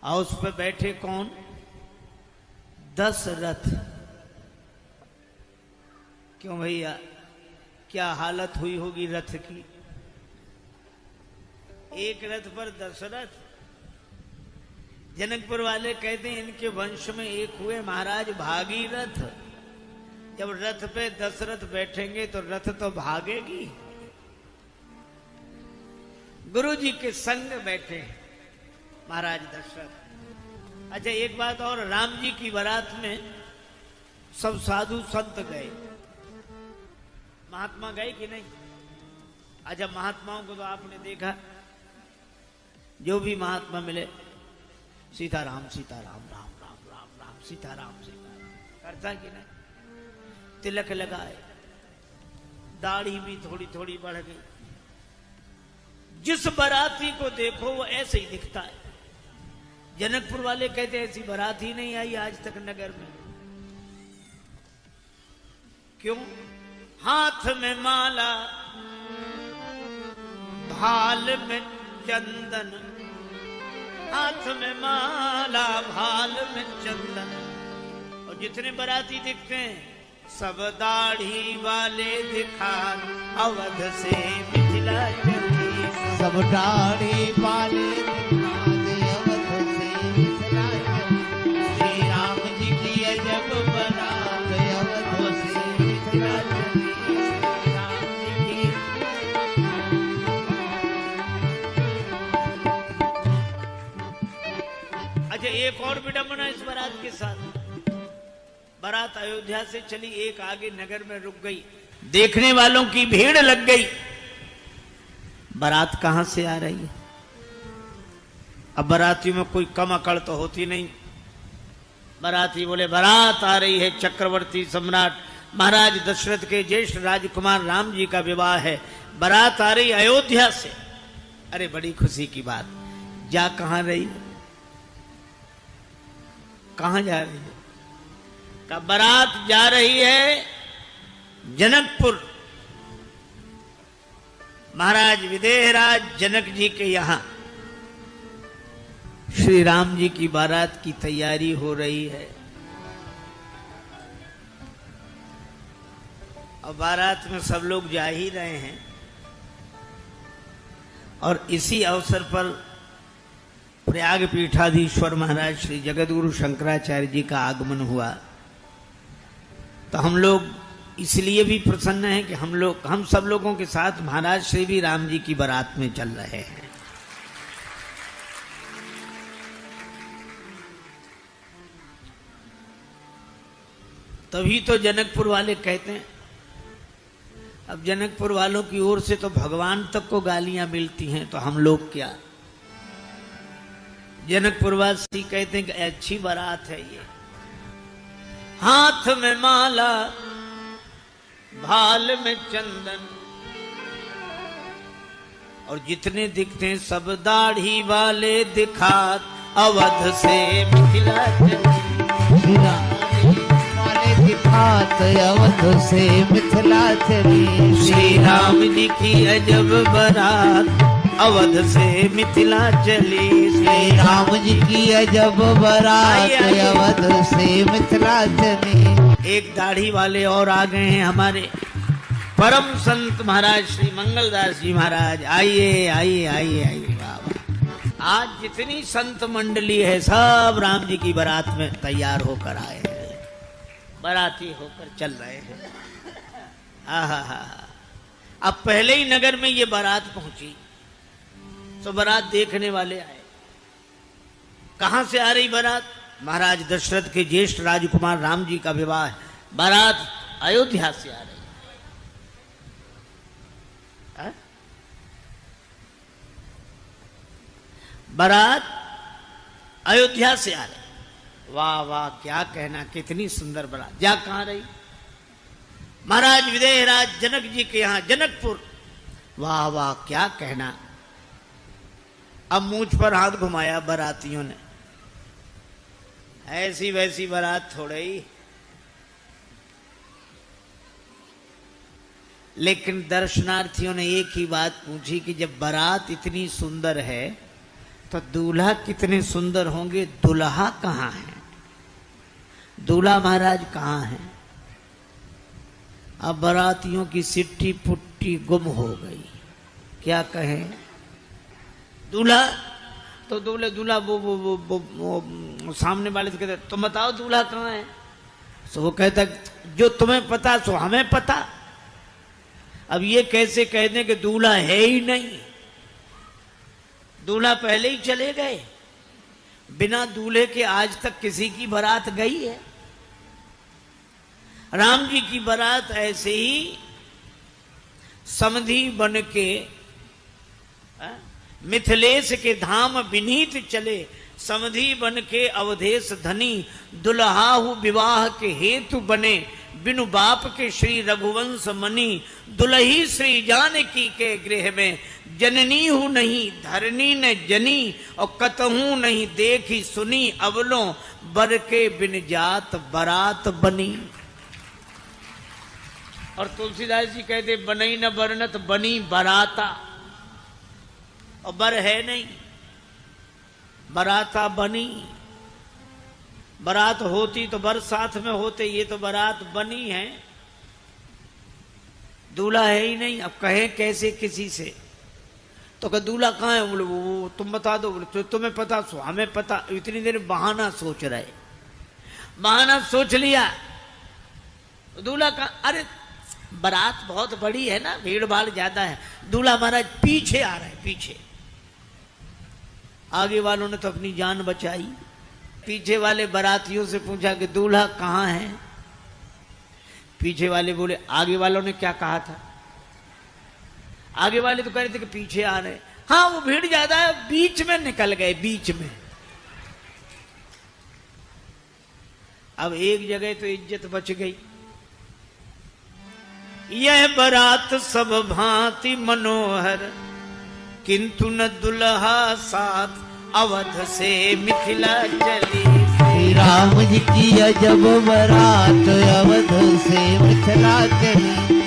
और उस पर बैठे कौन? 10 रथ। क्यों भैया, क्या हालत हुई होगी रथ की? एक रथ पर 10 रथ। जनकपुर वाले कहते हैं इनके वंश में एक हुए महाराज भागीरथ। जब रथ पे 10 रथ बैठेंगे तो रथ तो भागेगी। गुरु जी के संग बैठे महाराज दशरथ। अच्छा एक बात और, राम जी की बारात में सब साधु संत गए, महात्मा गए कि नहीं? अच्छा महात्माओं को तो आपने देखा, जो भी महात्मा मिले सीताराम सीताराम राम राम राम राम सीताराम सीताराम करता कि नहीं? तिलक लगाए, दाढ़ी भी थोड़ी थोड़ी बढ़ गई। जिस बाराती को देखो वो ऐसे ही दिखता है। जनकपुर वाले कहते ऐसी बारात ही नहीं आई आज तक नगर में। क्यों? हाथ में माला, भाल में चंदन, हाथ में माला भाल में चंदन। और जितने बाराती दिखते हैं सब दाढ़ी वाले दिखा, अवध से मिथिला चली। सब दाढ़ी वाले दिखा दे, अवध से मिथिला चली। श्री राम जी की अजब बारात, अवध से मिथिला चली। श्री राम जी की। अच्छा एक और विडंबना इस बारात के साथ। बारात अयोध्या से चली, एक आगे नगर में रुक गई, देखने वालों की भीड़ लग गई। बारात कहां से आ रही है? अब बारातियों में कोई कम अकड़ तो होती नहीं। बाराती बोले बारात आ रही है, चक्रवर्ती सम्राट महाराज दशरथ के ज्येष्ठ राजकुमार राम जी का विवाह है, बारात आ रही अयोध्या से। अरे बड़ी खुशी की बात। जा कहां रही है? कहां जा रही है? का बारात जा रही है जनकपुर। महाराज विदेहराज जनक जी के यहां श्री राम जी की बारात की तैयारी हो रही है। और बारात में सब लोग जा ही रहे हैं। और इसी अवसर पर प्रयाग पीठाधीश्वर महाराज श्री जगतगुरु शंकराचार्य जी का आगमन हुआ। तो हम लोग इसलिए भी प्रसन्न हैं कि हम सब लोगों के साथ महाराज श्री भी राम जी की बारात में चल रहे हैं। तभी तो जनकपुर वाले कहते हैं। अब जनकपुर वालों की ओर से तो भगवान तक को गालियां मिलती हैं, तो हम लोग क्या? जनकपुर वासी कहते हैं कि अच्छी बारात है ये। हाथ में माला, भाल में चंदन, और जितने दिखते हैं सब दाढ़ी वाले दिखात, अवध से मिथिला चली। वाले दिखात, अवध से मिथिला चली। श्री राम जी की अजब बारात, अवध से मिथिला चली। श्री राम जी की अजब बारात, अवध से मिथिला चली। एक दाढ़ी वाले और आ गए हैं हमारे परम संत महाराज श्री मंगलदास जी महाराज। आइए आइए आइए आइए बाबा। आज जितनी संत मंडली है सब राम जी की बारात में तैयार होकर आए हैं, बाराती होकर चल रहे हैं। आहा। अब पहले ही नगर में ये बारात पहुंची तो बारात देखने वाले आए। कहां से आ रही बारात? महाराज दशरथ के ज्येष्ठ राजकुमार राम जी का विवाह है, बारात अयोध्या से आ रही है। बारात अयोध्या से आ रही। वाह वाह, क्या कहना, कितनी सुंदर बारात। जा कहां रही? महाराज विदेहराज जनक जी के यहां जनकपुर। वाह वाह, क्या कहना। अब मूंछ पर हाथ घुमाया बारातियों ने। ऐसी वैसी बारात थोड़े ही। लेकिन दर्शनार्थियों ने एक ही बात पूछी कि जब बारात इतनी सुंदर है तो दूल्हा कितने सुंदर होंगे, दुल्हा कहाँ है? दूल्हा महाराज कहाँ है? अब बारातियों की सिट्टी पुट्टी गुम हो गई, क्या कहें? दूल्हा तो दूल्हा वो सामने वाले से कहते तुम बताओ दूल्हा कहाँ है? तो वो कहता जो तुम्हें पता सो हमें पता। अब ये कैसे कह दें कि दूल्हा है ही नहीं? दूल्हा पहले ही चले गए, बिना दूल्हे के आज तक किसी की बारात गई है? राम जी की बारात ऐसे ही समधी बन के मिथिलेश के धाम विनीत चले, समधी बन के अवधेश धनी, दुल्हाहु विवाह के हेतु बने, बिनु बाप के श्री रघुवंश मनी, दुल्ही श्री जानकी के गृह में, जननी हूं नहीं धरनी न जनी, और कतहू नहीं देखी सुनी, अवलों बर के बिन जात बारात बनी। और तुलसीदास जी कहते बनई न बरनत बनी बाराता, और बर है नहीं, बाराता बनी। बारात होती तो बर साथ में होते, ये तो बारात बनी है, दूल्हा है ही नहीं। अब कहें कैसे किसी से? तो कह दूल्हा कहाँ है? बोले वो तुम बता दो। बोले तो तुम्हें पता सो हमें पता। इतनी देर बहाना सोच रहे, बहाना सोच लिया। दूल्हा कहाँ? अरे बारात बहुत बड़ी है ना, भीड़ भाड़ ज्यादा है, दूल्हा महाराज पीछे आ रहे हैं, पीछे। आगे वालों ने तो अपनी जान बचाई, पीछे वाले बारातियों से पूछा कि दूल्हा कहाँ है? पीछे वाले बोले, आगे वालों ने क्या कहा था? आगे वाले तो कह रहे थे कि पीछे आ रहे। हाँ वो भीड़ ज्यादा है, बीच में निकल गए, बीच में। अब एक जगह तो इज्जत बच गई। यह बारात सब भांति मनोहर, किंतु न दुल्हा साथ, अवध से मिथिला चली। श्री राम जी की अजब बारात, अवध से मिथिला चली।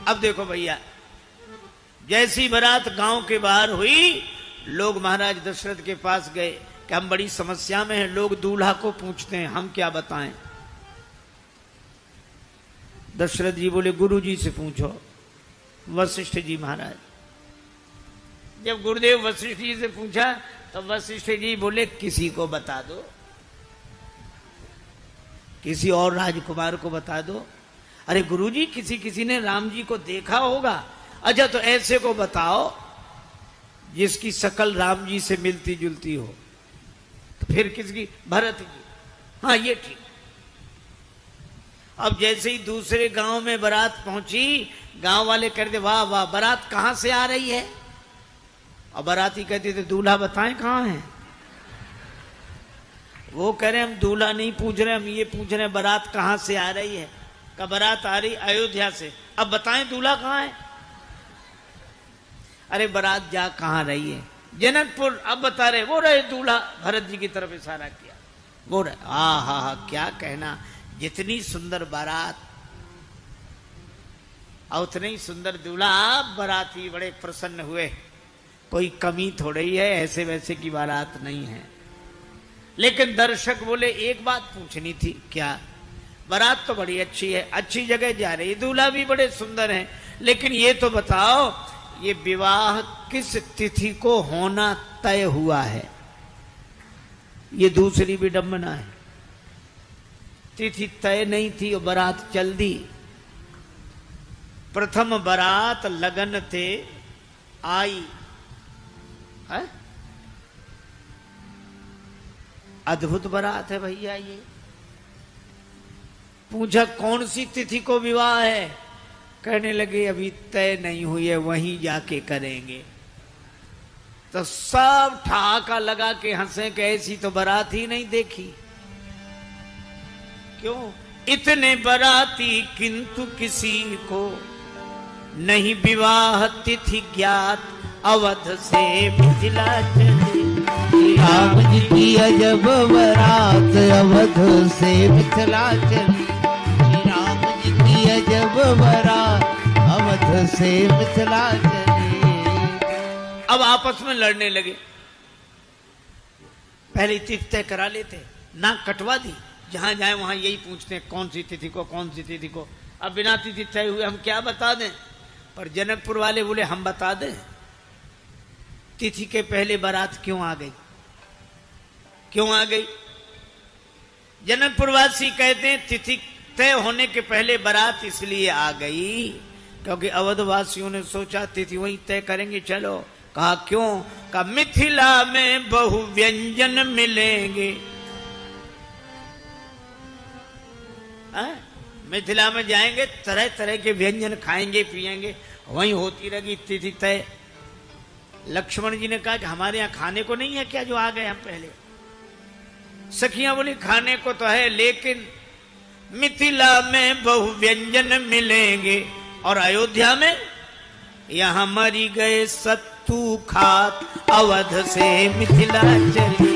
अब देखो भैया, जैसी बारात गांव के बाहर हुई, लोग महाराज दशरथ के पास गए कि हम बड़ी समस्या में हैं। लोग दूल्हा को पूछते हैं, हम क्या बताएं? दशरथ जी बोले गुरु जी से पूछो, वशिष्ठ जी महाराज। जब गुरुदेव वशिष्ठ जी से पूछा तो वशिष्ठ जी बोले किसी को बता दो, किसी और राजकुमार को बता दो। अरे गुरुजी किसी ने राम जी को देखा होगा। अच्छा तो ऐसे को बताओ जिसकी शकल राम जी से मिलती जुलती हो। तो फिर किसकी? भरत जी। हाँ ये ठीक। अब जैसे ही दूसरे गांव में बारात पहुंची, गांव वाले कहते वाह वाह बारात कहां से आ रही है? और बाराती कहते थे दूल्हा बताएं कहां है? वो कह रहे हम दूल्हा नहीं पूछ रहे, हम ये पूछ रहे हैं बारात कहां से आ रही है। का बारात आ रही अयोध्या से, अब बताएं दूल्हा कहां है? अरे बारात जा कहां रही है? जनकपुर। अब बता रहे, वो रहे दूल्हा, भरत जी की तरफ इशारा किया, वो रहे। हा क्या कहना, जितनी सुंदर बारात और उतने ही सुंदर दूल्हा। बाराती बड़े प्रसन्न हुए, कोई कमी थोड़ी है, ऐसे वैसे की बारात नहीं है। लेकिन दर्शक बोले एक बात पूछनी थी। क्या? बारात तो बड़ी अच्छी है, अच्छी जगह जा रही, दूल्हा भी बड़े सुंदर हैं, लेकिन ये तो बताओ ये विवाह किस तिथि को होना तय हुआ है? ये दूसरी विडंबना है। तिथि तय नहीं थी और बारात चल दी। प्रथम बारात लगन थे आई है? अद्भुत बारात है भैया ये। पूछा कौन सी तिथि को विवाह है? कहने लगे अभी तय नहीं हुई है, वहीं जाके करेंगे। तो सब ठहाका लगा के हंसे कि ऐसी तो बारात ही नहीं देखी। क्यों? इतने बाराती किंतु किसी को नहीं विवाह तिथि ज्ञात, अवध से मिथिला चली। राम जी की अजब बारात, अवध से मिथिला चली। राम जी की अजब बारात, अवध से मिथिला चली। अब आपस में लड़ने लगे। पहले तिथि तय करा लेते, नाक कटवा दी, जहां जाए वहां यही पूछते हैं कौन सी तिथि को, कौन सी तिथि को। अब बिना तिथि तय हुए हम क्या बता दें? पर जनकपुर वाले बोले हम बता दें। तिथि के पहले बारात क्यों आ गई? क्यों आ गई? जनकपुरवासी कहते हैं तिथि तय होने के पहले बारात इसलिए आ गई क्योंकि अवधवासियों ने सोचा तिथि वहीं तय करेंगे, चलो। कहा क्यों? कहा मिथिला में बहु व्यंजन मिलेंगे। मिथिला में जाएंगे, तरह तरह के व्यंजन खाएंगे पिएंगे, वहीं होती रहेगी तिथि तय। लक्ष्मण जी ने कहा कि हमारे यहां खाने को नहीं है क्या जो आ गए हम पहले? सखियां बोली खाने को तो है, लेकिन मिथिला में बहु व्यंजन मिलेंगे और अयोध्या में यहां मरी गए सत्तू खात अवध से मिथिला चली।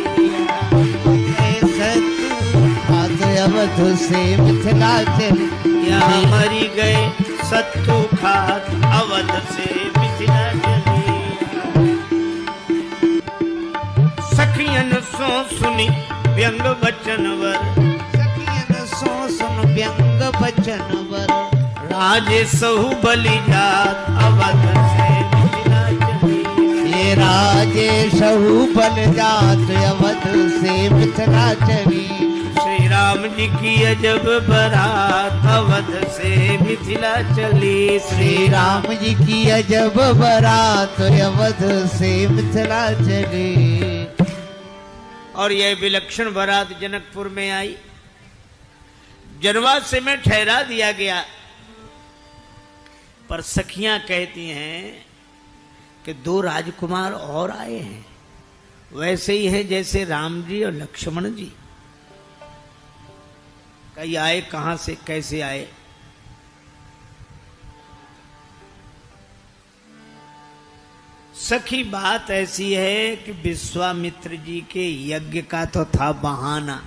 सत्तू खात अवध से मिथिला चली। यहां मरी गए सत्तू खात अवध से मिथिला चली। सखियन सो सुनी व्यंग वचनवर। सखियन सो सुन व्यंग वचनवर। राजे सहु बलि जात अवध से मिथिला चली। ये राजे सहु बल जात अवध से मिथिला चली। श्री राम जी की अजब बारात अवध से मिथिला चली। श्री राम जी की अजब बारात अवध से मिथिला चली। और यह विलक्षण बारात जनकपुर में आई। जनवास में ठहरा दिया गया। पर सखियां कहती हैं कि 2 राजकुमार और आए हैं, वैसे ही है जैसे राम जी और लक्ष्मण जी। कई आए कहां से, कैसे आए? सखी बात ऐसी है कि विश्वामित्र जी के यज्ञ का तो था बहाना।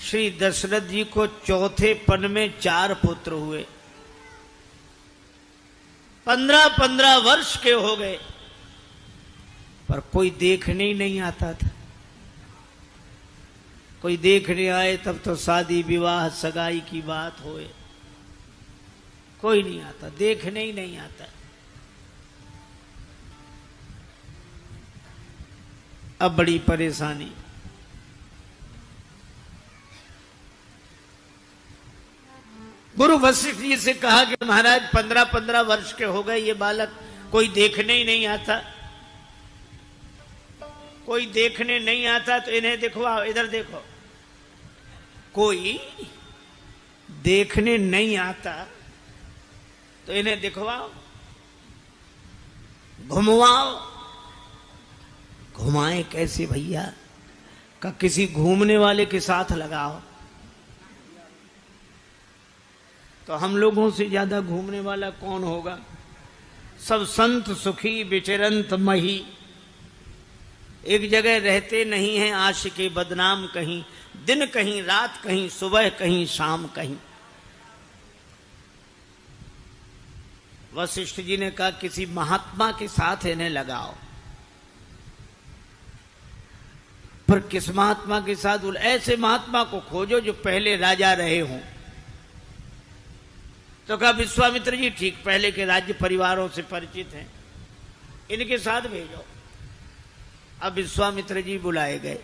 श्री दशरथ जी को चौथे पन में 4 पुत्र हुए। 15-15 वर्ष के हो गए, पर कोई देखने ही नहीं आता था। कोई देखने आए तब तो शादी विवाह सगाई की बात होए, कोई नहीं आता, देखने ही नहीं आता। अब बड़ी परेशानी। गुरु वशिष्ठ जी से कहा कि महाराज 15-15 वर्ष के हो गए, ये बालक कोई देखने ही नहीं आता, कोई देखने नहीं आता, तो इन्हें दिखवाओ, इधर देखो। कोई देखने नहीं आता तो इन्हें दिखवाओ, घुमवाओ। घुमाए कैसे भैया? का किसी घूमने वाले के साथ लगाओ। तो हम लोगों से ज्यादा घूमने वाला कौन होगा? सब संत सुखी विचरंत मही, एक जगह रहते नहीं हैं, आशिके बदनाम कहीं, दिन कहीं, रात कहीं, सुबह कहीं, शाम कहीं। वशिष्ठ जी ने कहा किसी महात्मा के साथ इन्हें लगाओ। पर किस महात्मा के साथ? बोले ऐसे महात्मा को खोजो जो पहले राजा रहे हों। तो कहा विश्वामित्र जी ठीक पहले के राज्य परिवारों से परिचित हैं, इनके साथ भेजो। अब विश्वामित्र जी बुलाए गए।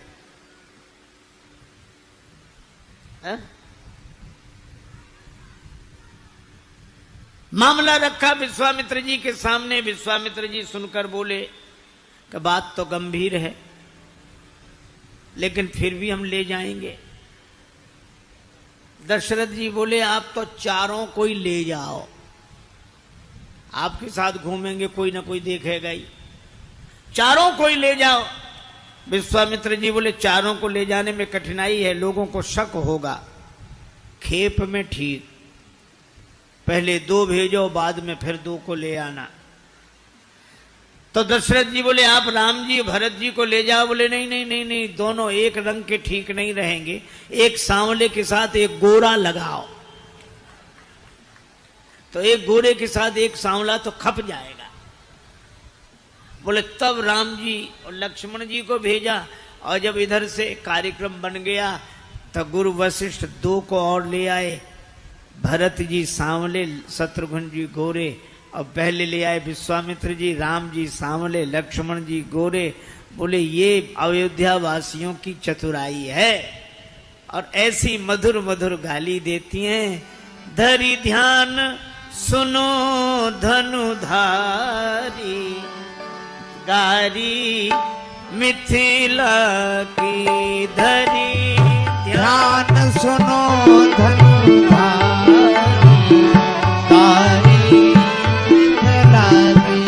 मामला रखा विश्वामित्र जी के सामने। विश्वामित्र जी सुनकर बोले कि बात तो गंभीर है, लेकिन फिर भी हम ले जाएंगे। दशरथ जी बोले आप तो चारों को ही ले जाओ, आपके साथ घूमेंगे, कोई ना कोई देखेगा ही, चारों को ही ले जाओ। विश्वामित्र जी बोले चारों को ले जाने में कठिनाई है, लोगों को शक होगा। खेप में ठीक, पहले 2 भेजो, बाद में फिर 2 को ले आना। तो दशरथ जी बोले आप राम जी भरत जी को ले जाओ। बोले नहीं नहीं नहीं नहीं, दोनों एक रंग के ठीक नहीं रहेंगे, एक सांवले के साथ एक गोरा लगाओ। तो एक गोरे के साथ एक सांवला तो खप जाएगा। बोले तब राम जी और लक्ष्मण जी को भेजा, और जब इधर से कार्यक्रम बन गया तो गुरु वशिष्ठ 2 को और ले आए, भरत जी सांवले, शत्रुघ्न जी गोरे, और पहले ले आए विश्वामित्र जी, राम जी सांवले, लक्ष्मण जी गोरे। बोले ये अयोध्या वासियों की चतुराई है। और ऐसी मधुर मधुर गाली देती हैं, धरि ध्यान सुनो धनुधारी, गारी मिथिला की धरि ध्यान सुनो धनुधारी, गारी मिथिला की।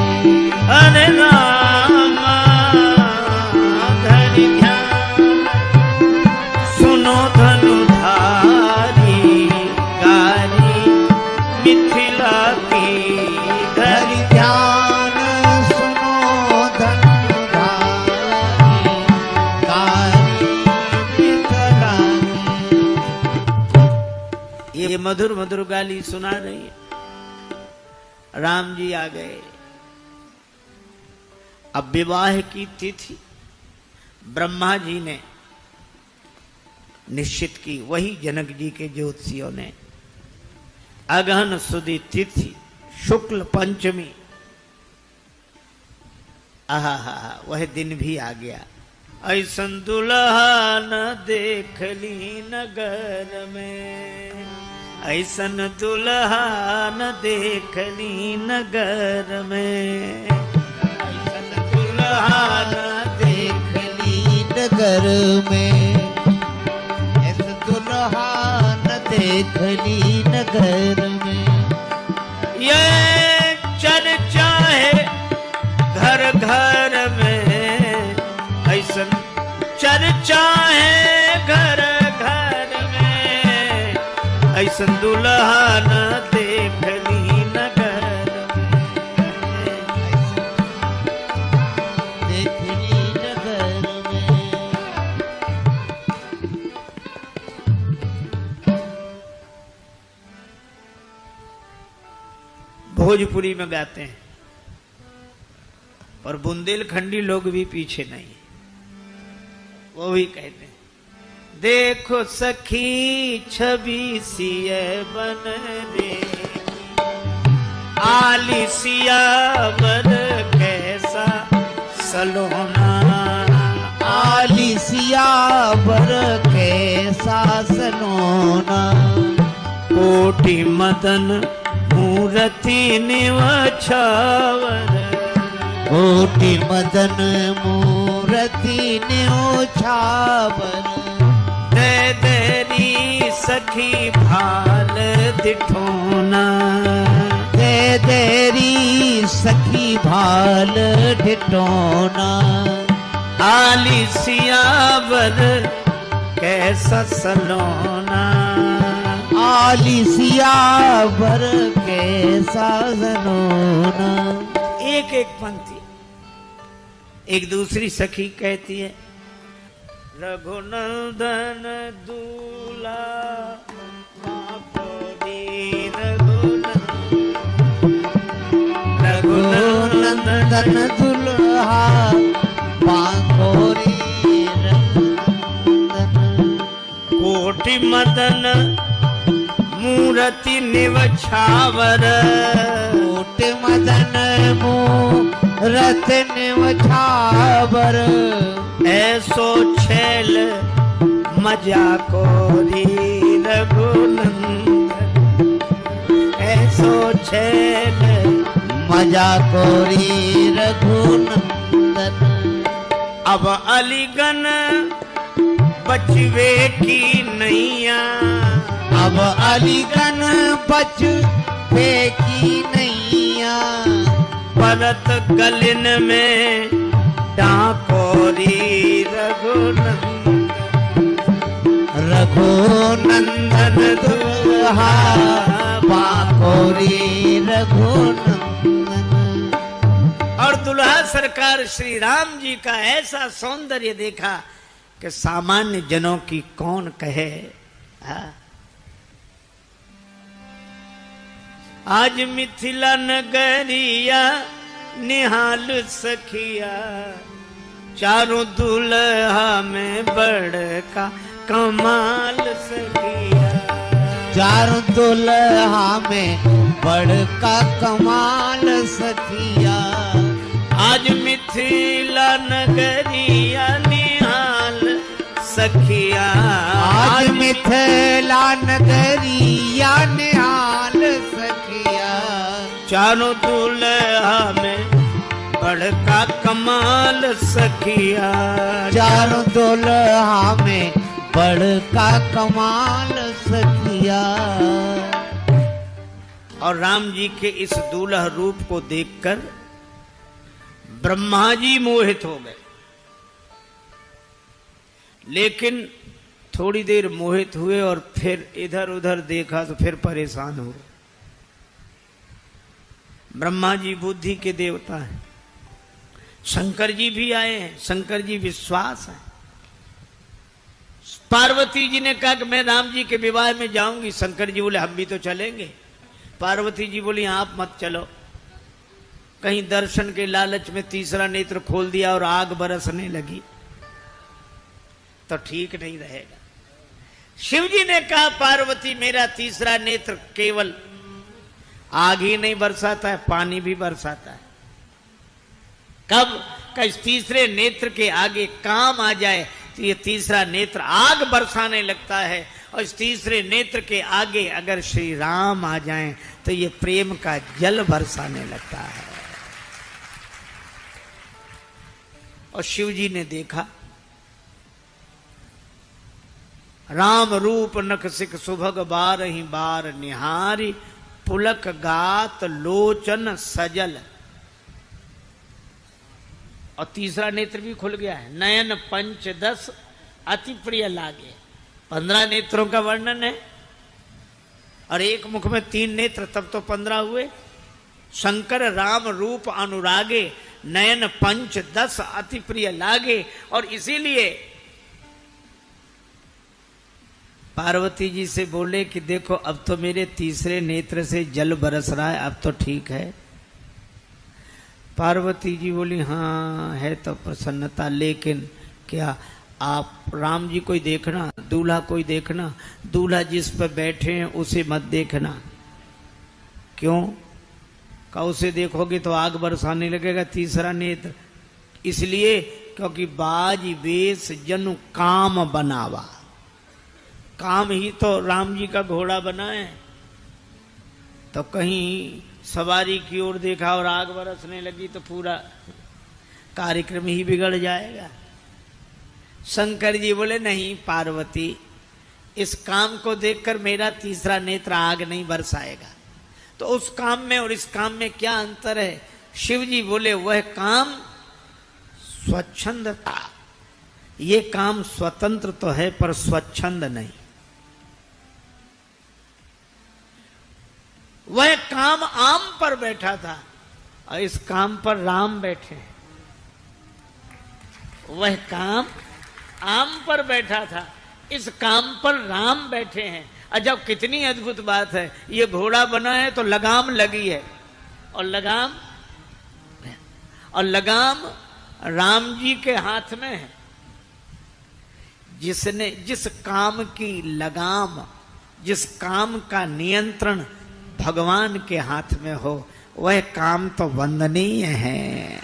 अरे राम धरि ध्यान सुनो धनुधारी, गारी मिथिला की धरि ध्यान सुनो धनुधारी, गारी मिथिला की। ये मधुर मधुर गाली सुना रही है। राम जी आ गए। अब विवाह की तिथि ब्रह्मा जी ने निश्चित की, वही जनक जी के ज्योतिषियों ने। अगहन सुदी तिथि शुक्ल पंचमी, आहा हा, वह दिन भी आ गया। ऐसन दुल्हा न देख ली नगर में, ऐसन दुल्हा न देख ली नगर में, ऐसन दुल्हा न देख ली नगर में, ऐसा दुल्हा न देख ली नगर में। ये चर्चा है घर घर में, ऐसन चर्चा है घर घर में, ऐसन दुल्हा न देख ली नगर में, देख ली नगर में। भोजपुरी में गाते हैं, और बुंदेलखंडी लोग भी पीछे नहीं, वो भी कहते हैं, देखो सखी छवि सिय बन रे, आली सियावर कैसा सलोना, आली सियावर कैसा सलोना, कोटि मदन मूर्ति निवछावर, कोटि मदन मूर्ति न्योछावर, दे देरी सखी भाल दिठोना, दे देरी सखी भाल ढिठोना, आली सियावर कैसा सलोना, आली सियावर कैसा सलोना। एक एक पंक्ति। एक दूसरी सखी कहती है, रघुनंदन दूल्हा मापोरी, रघुनंदन दुल्हा बांकोरी, रघुनंदन कोटि मदन मूर्ति निवछावर, कोटि मदन मूरत निवछावर, ऐसो छैल मजा कोरी रघुनंदन, ऐसो छैल मजा कोरी रघुनंदन। अब अलीगन बचवे की नैया, अब अलीगन बच फेंकी नैया, परत गलिन में डाकोरी रघुनंदन, रघुनंदन दुल्हा बांकोरी रघुनंदन। और दुल्हा सरकार श्री राम जी का ऐसा सौंदर्य देखा कि सामान्य जनों की कौन कहे। आज मिथिला नगरिया निहाल सखिया, चारों दूल्हा में बड़का कमाल सखिया। चारों दुल्हा में बड़का कमाल सखिया। आज मिथिला नगरिया निहाल सखिया। आज मिथिला नगरिया निहाल सखिया। चारों दूल्हा में बड़का कमाल सखिया। चारों दुल्हा में बड़का कमाल सखिया। और राम जी के इस दूल्हा रूप को देखकर ब्रह्मा जी मोहित हो गए, लेकिन थोड़ी देर मोहित हुए और फिर इधर उधर देखा तो फिर परेशान हो गए। ब्रह्मा जी बुद्धि के देवता हैं, शंकर जी भी आए हैं, शंकर जी विश्वास है। पार्वती जी ने कहा कि मैं राम जी के विवाह में जाऊंगी। शंकर जी बोले हम भी तो चलेंगे। पार्वती जी बोली आप मत चलो, कहीं दर्शन के लालच में तीसरा नेत्र खोल दिया और आग बरसने लगी तो ठीक नहीं रहेगा। शिव जी ने कहा पार्वती मेरा तीसरा नेत्र केवल आग ही नहीं बरसाता है, पानी भी बरसाता है। कब इस तीसरे नेत्र के आगे काम आ जाए तो ये तीसरा नेत्र आग बरसाने लगता है, और इस तीसरे नेत्र के आगे अगर श्री राम आ जाएं तो ये प्रेम का जल बरसाने लगता है। और शिव जी ने देखा राम रूप नखसिक सुभग बार ही बार निहारी, पुलक गात लोचन सजल। और तीसरा नेत्र भी खुल गया है। नयन पंच 10 अति प्रिय लागे। 15 नेत्रों का वर्णन है और एक मुख में 3 नेत्र, तब तो 15 हुए। शंकर राम रूप अनुरागे, नयन पंच 10 अति प्रिय लागे। और इसीलिए पार्वती जी से बोले कि देखो अब तो मेरे तीसरे नेत्र से जल बरस रहा है, अब तो ठीक है। पार्वती जी बोली हाँ है तो प्रसन्नता, लेकिन क्या आप राम जी कोई देखना, दूल्हा कोई देखना, दूल्हा जिस पर बैठे हैं उसे मत देखना। क्यों? का उसे देखोगे तो आग बरसाने लगेगा तीसरा नेत्र। इसलिए क्योंकि बाज वेश जनु काम बनावा, काम ही तो राम जी का घोड़ा बना है। तो कहीं सवारी की ओर देखा और आग बरसने लगी तो पूरा कार्यक्रम ही बिगड़ जाएगा। शंकर जी बोले नहीं पार्वती, इस काम को देखकर मेरा तीसरा नेत्र आग नहीं बरसाएगा। तो उस काम में और इस काम में क्या अंतर है? शिव जी बोले वह काम स्वच्छंद था, ये काम स्वतंत्र तो है पर स्वच्छंद नहीं। वह काम आम पर बैठा था और इस काम पर राम बैठे हैं। वह काम आम पर बैठा था, इस काम पर राम बैठे हैं। अजब कितनी अद्भुत बात है। ये घोड़ा बना है तो लगाम लगी है, और लगाम राम जी के हाथ में है। जिस काम की लगाम, जिस काम का नियंत्रण भगवान के हाथ में हो, वह काम तो वंदनीय है।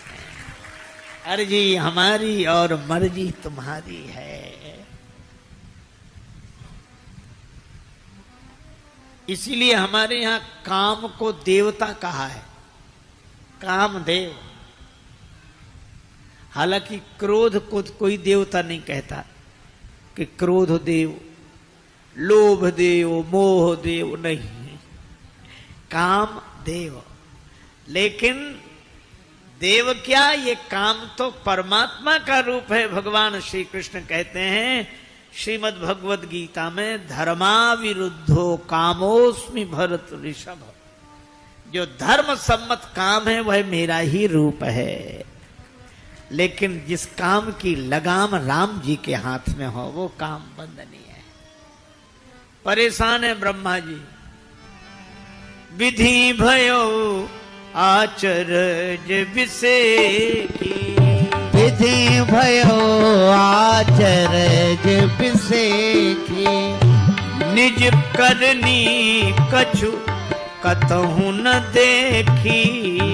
अर्जी हमारी और मर्जी तुम्हारी है। इसीलिए हमारे यहां काम को देवता कहा है, कामदेव। हालांकि क्रोध को कोई देवता नहीं कहता कि क्रोध देव, लोभ देव, मोह देव, नहीं, काम देव। लेकिन देव क्या, ये काम तो परमात्मा का रूप है। भगवान श्री कृष्ण कहते हैं श्रीमद् भगवद गीता में, धर्मा विरुद्धो कामोस्मि भरत ऋषभ। जो धर्म सम्मत काम है वह मेरा ही रूप है, लेकिन जिस काम की लगाम राम जी के हाथ में हो वो काम वंदनीय है। परेशान है ब्रह्मा जी। विधि भयो आचरज विसेखी। विधि भयो आचरज विसेखी। निज करनी कछु कतहु न देखी।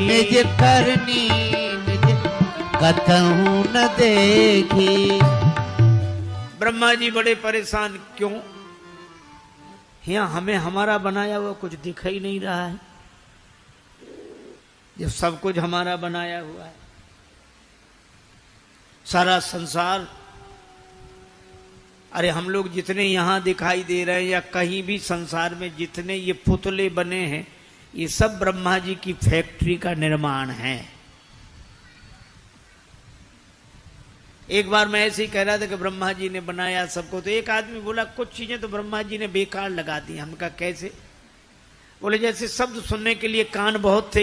निज करनी निज कतहु न देखी। ब्रह्मा जी बड़े परेशान, क्यों? यहाँ हमें हमारा बनाया हुआ कुछ दिख ही नहीं रहा है, जब सब कुछ हमारा बनाया हुआ है। सारा संसार, अरे हम लोग जितने यहाँ दिखाई दे रहे हैं या कहीं भी संसार में जितने ये पुतले बने हैं, ये सब ब्रह्मा जी की फैक्ट्री का निर्माण है। एक बार मैं ऐसे ही कह रहा था कि ब्रह्मा जी ने बनाया सबको, तो एक आदमी बोला कुछ चीजें तो ब्रह्मा जी ने बेकार लगा दी। हम कहा कैसे? बोले जैसे शब्द सुनने के लिए कान बहुत थे,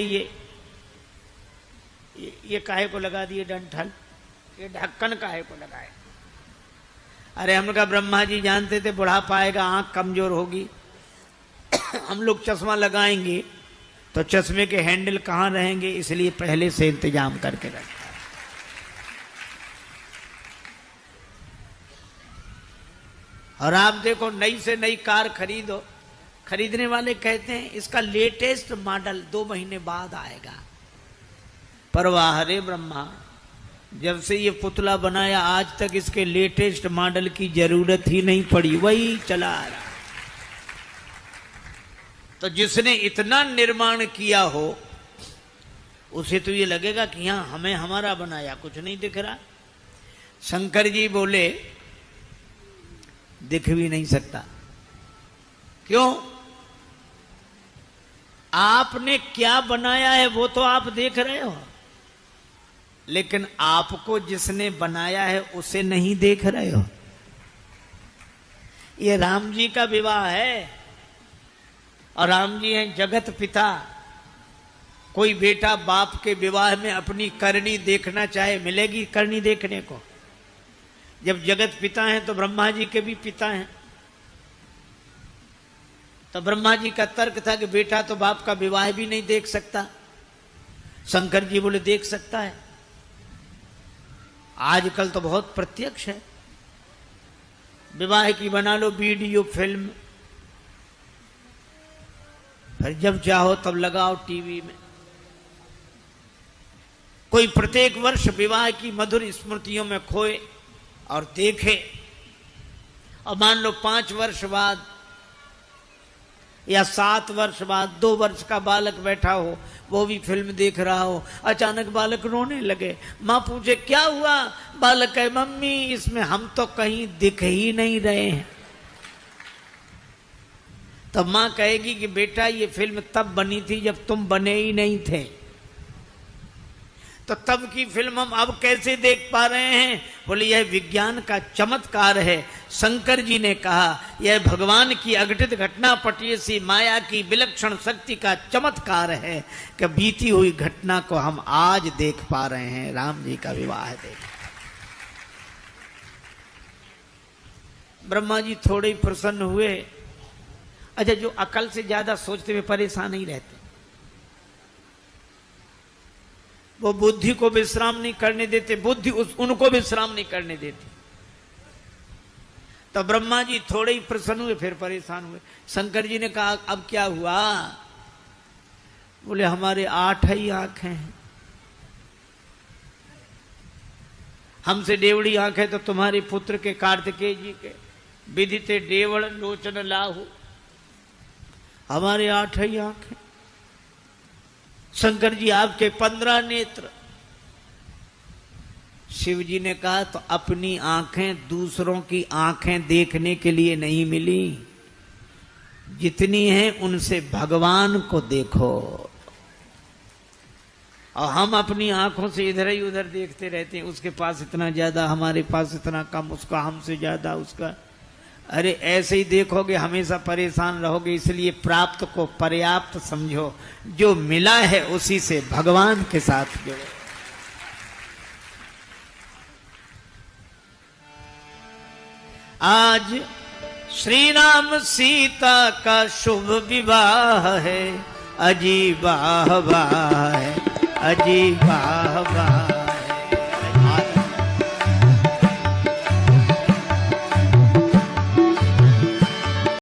ये काहे को लगा दिए डंठल, ये ढक्कन काहे को लगाए? अरे हमने कहा ब्रह्मा जी जानते थे बुढ़ापा आएगा, आंख कमजोर होगी, हम लोग चश्मा लगाएंगे तो चश्मे के हैंडल कहाँ रहेंगे, इसलिए पहले से इंतजाम करके रखा। और आप देखो नई से नई कार खरीदो, खरीदने वाले कहते हैं इसका लेटेस्ट मॉडल 2 महीने बाद आएगा। पर वाह रे ब्रह्मा, जब से ये पुतला बनाया आज तक इसके लेटेस्ट मॉडल की जरूरत ही नहीं पड़ी, वही चला आ रहा। तो जिसने इतना निर्माण किया हो उसे तो ये लगेगा कि यहां हमें हमारा बनाया कुछ नहीं दिख रहा। शंकर जी बोले दिख भी नहीं सकता। क्यों? आपने क्या बनाया है वो तो आप देख रहे हो, लेकिन आपको जिसने बनाया है उसे नहीं देख रहे हो। ये राम जी का विवाह है और राम जी हैं जगत पिता। कोई बेटा बाप के विवाह में अपनी करनी देखना चाहे, मिलेगी करनी देखने को? जब जगत पिता हैं तो ब्रह्मा जी के भी पिता हैं। तो ब्रह्मा जी का तर्क था कि बेटा तो बाप का विवाह भी नहीं देख सकता। शंकर जी बोले देख सकता है। आजकल तो बहुत प्रत्यक्ष है, विवाह की बना लो वीडियो फिल्म, फिर जब चाहो तब लगाओ टीवी में। कोई प्रत्येक वर्ष विवाह की मधुर स्मृतियों में खोए और देखे, और मान लो 5 वर्ष बाद या 7 वर्ष बाद 2 वर्ष का बालक बैठा हो, वो भी फिल्म देख रहा हो, अचानक बालक रोने लगे। माँ पूछे क्या हुआ? बालक कहे मम्मी इसमें हम तो कहीं दिख ही नहीं रहे हैं। तब माँ कहेगी कि बेटा ये फिल्म तब बनी थी जब तुम बने ही नहीं थे, तो तब की फिल्म हम अब कैसे देख पा रहे हैं? बोले यह विज्ञान का चमत्कार है। शंकर जी ने कहा यह भगवान की अघटित घटना पटियसी माया की विलक्षण शक्ति का चमत्कार है कि बीती हुई घटना को हम आज देख पा रहे हैं। राम जी का विवाह देख। ब्रह्मा जी थोड़े ही प्रसन्न हुए। अच्छा, जो अकल से ज्यादा सोचते हुए परेशान ही रहते, वो बुद्धि को विश्राम नहीं करने देते, बुद्धि उनको विश्राम नहीं करने देती। तो ब्रह्मा जी थोड़े ही प्रसन्न हुए, फिर परेशान हुए। शंकर जी ने कहा अब क्या हुआ? बोले हमारे 8 ही आंखें हैं, हमसे डेवड़ी आंख है तो तुम्हारे पुत्र के कार्तिकेय जी के विदिते डेवड़ लोचन लाहु, हमारे 8 ही आंखें। शंकर जी आपके 15 नेत्र। शिव जी ने कहा तो अपनी आंखें दूसरों की आंखें देखने के लिए नहीं मिली, जितनी हैं उनसे भगवान को देखो। और हम अपनी आंखों से इधर ही उधर देखते रहते हैं, उसके पास इतना ज्यादा, हमारे पास इतना कम, उसका हमसे ज्यादा, उसका। अरे ऐसे ही देखोगे हमेशा परेशान रहोगे। इसलिए प्राप्त को पर्याप्त समझो, जो मिला है उसी से भगवान के साथ जुड़ो। आज श्री राम सीता का शुभ विवाह है, अजी वाह वाह अजी वाह वाह